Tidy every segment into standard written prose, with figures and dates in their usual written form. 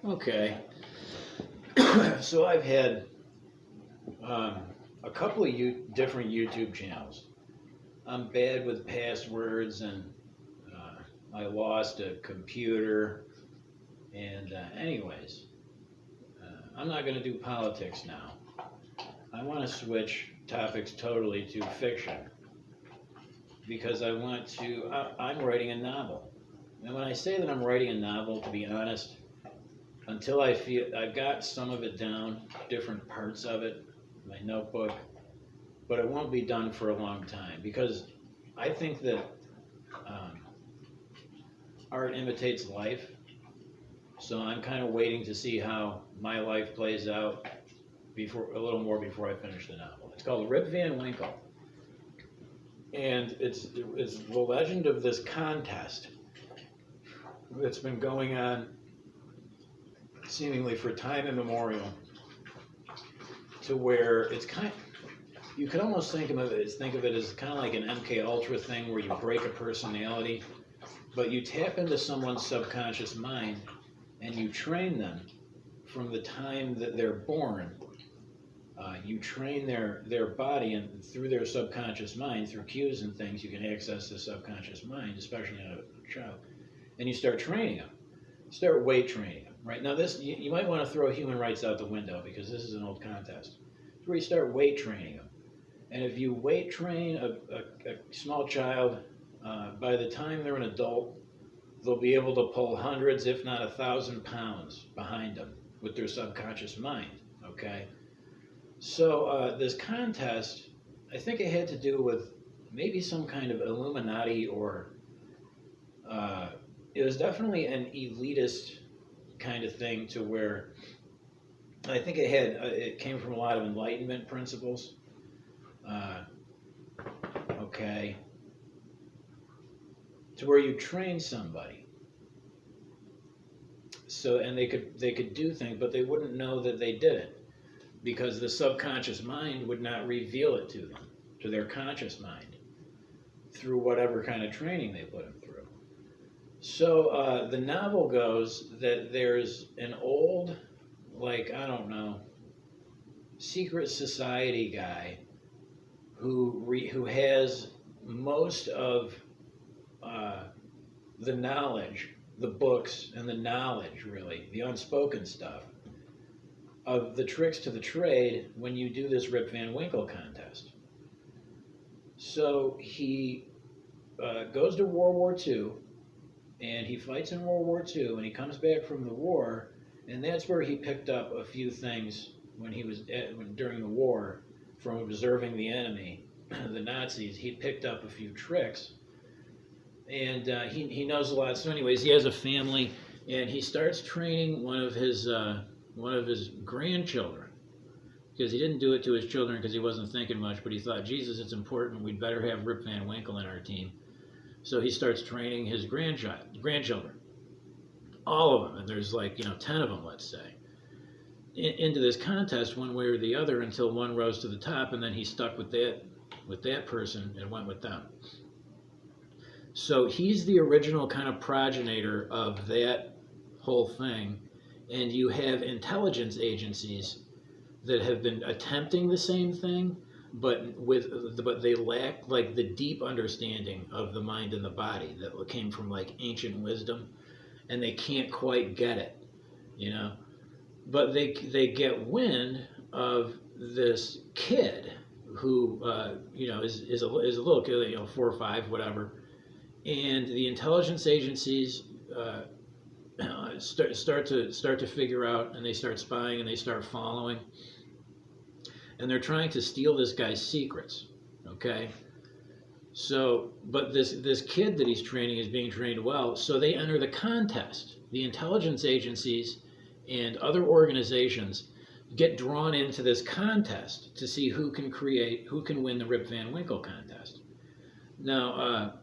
Okay. So I've had a couple of different YouTube channels. I'm bad with passwords, and I lost a computer. And anyways, I'm not going to do politics now. I want to switch topics totally to fiction because I'm writing a novel. And when I say that I'm writing a novel, to be honest, until I feel I've got some of it down, different parts of it, my notebook, but it won't be done for a long time because I think that um, art imitates life. So I'm kind of waiting to see how my life plays out before a little more before I finish the novel. It's called Rip Van Winkle, and it's the legend of this contest that's been going on seemingly for time immemorial, to where it's you could almost think of it as kind of like an MK Ultra thing where you break a personality, but you tap into someone's subconscious mind and you train them from the time that they're born. You train their body, and through their subconscious mind, through cues and things, you can access the subconscious mind, especially in a child. And you start training them, start weight training them. Right now, this you might want to throw human rights out the window because this is an old contest. It's where you start weight training them. And if you weight train a small child, by the time they're an adult, they'll be able to pull hundreds, if not 1,000 pounds behind them with their subconscious mind. Okay. So this contest, I think it had to do with maybe some kind of Illuminati, or it was definitely an elitist kind of thing, to where I think it came from a lot of Enlightenment principles. Uh, okay, to where you train somebody, so and they could do things, but they wouldn't know that they did it, because the subconscious mind would not reveal it to them, to their conscious mind, through whatever kind of training they put them through. So the novel goes that there's an old, like, I don't know, secret society guy who has most of the knowledge, the books, and the knowledge, really, the unspoken stuff, of the tricks to the trade when you do this Rip Van Winkle contest. So he goes to World War II, and he fights in World War II, and he comes back from the war, and that's where he picked up a few things during the war, from observing the enemy, the Nazis. He picked up a few tricks, and he knows a lot. So anyways, he has a family, and he starts training one of his grandchildren, because he didn't do it to his children because he wasn't thinking much, but he thought, Jesus, it's important, we'd better have Rip Van Winkle in our team. So he starts training his grandchildren, all of them, and there's 10 of them, let's say, into this contest one way or the other, until one rose to the top, and then he stuck with that person and went with them. So he's the original kind of progenitor of that whole thing. And you have intelligence agencies that have been attempting the same thing, but they lack the deep understanding of the mind and the body that came from ancient wisdom, and they can't quite get it, But they get wind of this kid who is a little kid, 4 or 5, whatever, and the intelligence agencies start to figure out, and they start spying, and they start following, and they're trying to steal this guy's secrets. Okay, so but this kid that he's training is being trained well, so they enter the contest. The intelligence agencies and other organizations get drawn into this contest to see who can win the Rip Van Winkle contest. Now,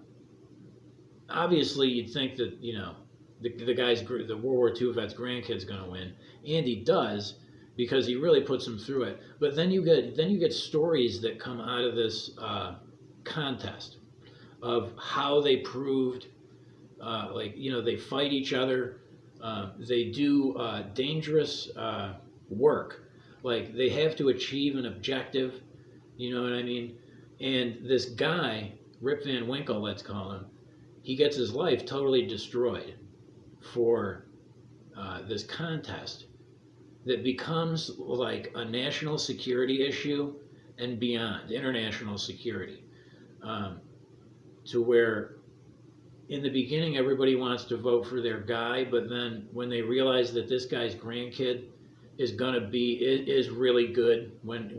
obviously, you'd think that the World War II vet's grandkid's going to win, and he does, because he really puts them through it. But then you get stories that come out of this contest of how they proved, they fight each other. They do dangerous work. Like they have to achieve an objective, you know what I mean? And this guy, Rip Van Winkle, let's call him, he gets his life totally destroyed for this contest that becomes like a national security issue and beyond, international security, to where in the beginning everybody wants to vote for their guy, but then when they realize that this guy's grandkid is really good, when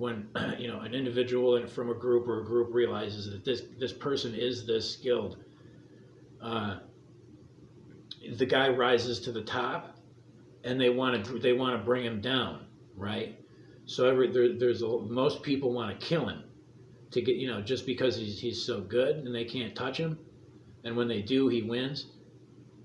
you know, an individual from a group or a group realizes that this person is this skilled, the guy rises to the top, and they want to bring him down, right? So most people want to kill him to get, you know, just because he's so good and they can't touch him, and when they do, he wins.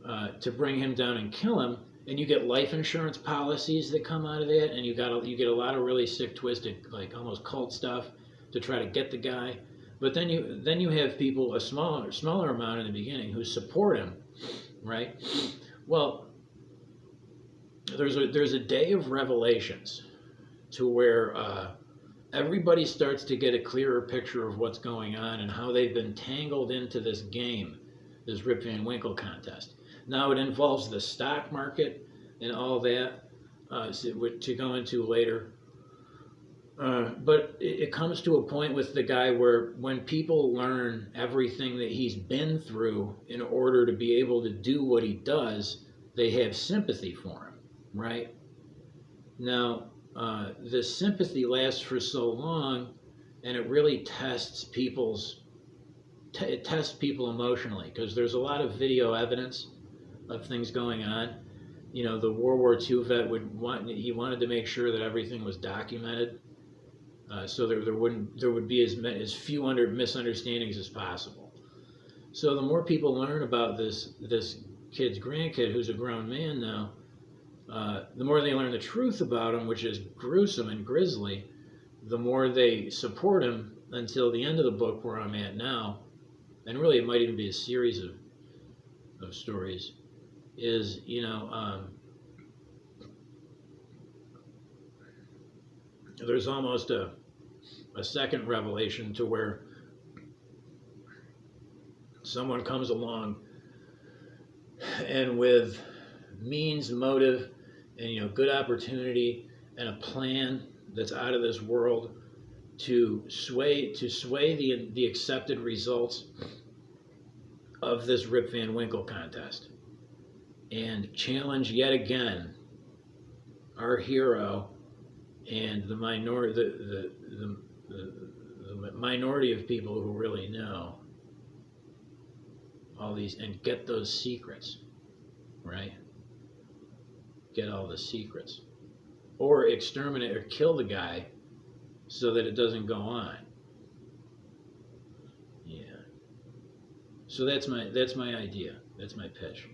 To bring him down and kill him, and you get life insurance policies that come out of that, and you get a lot of really sick, twisted, like almost cult stuff to try to get the guy. But then you have people, a smaller amount in the beginning, who support him, right? Well, there's a day of revelations to where everybody starts to get a clearer picture of what's going on and how they've been tangled into this game, this Rip Van Winkle contest. Now it involves the stock market and all that, to go into later. But it comes to a point with the guy where when people learn everything that he's been through in order to be able to do what he does, they have sympathy for him, right? Now, this sympathy lasts for so long, and it really tests people emotionally, because there's a lot of video evidence of things going on. You know, the World War II vet he wanted to make sure that everything was documented, so there would be as few misunderstandings as possible. So the more people learn about this kid's grandkid, who's a grown man now, the more they learn the truth about him, which is gruesome and grisly, the more they support him until the end of the book, where I'm at now, and really it might even be a series of stories, is, you know, there's almost a second revelation to where someone comes along and with means, motive, and, you know, good opportunity and a plan that's out of this world to sway the accepted results of this Rip Van Winkle contest, and challenge yet again our hero and the minority of people who really know all these, and get those secrets, right? Get all the secrets, or exterminate or kill the guy so that it doesn't go on. Yeah. So that's my idea. That's my pitch.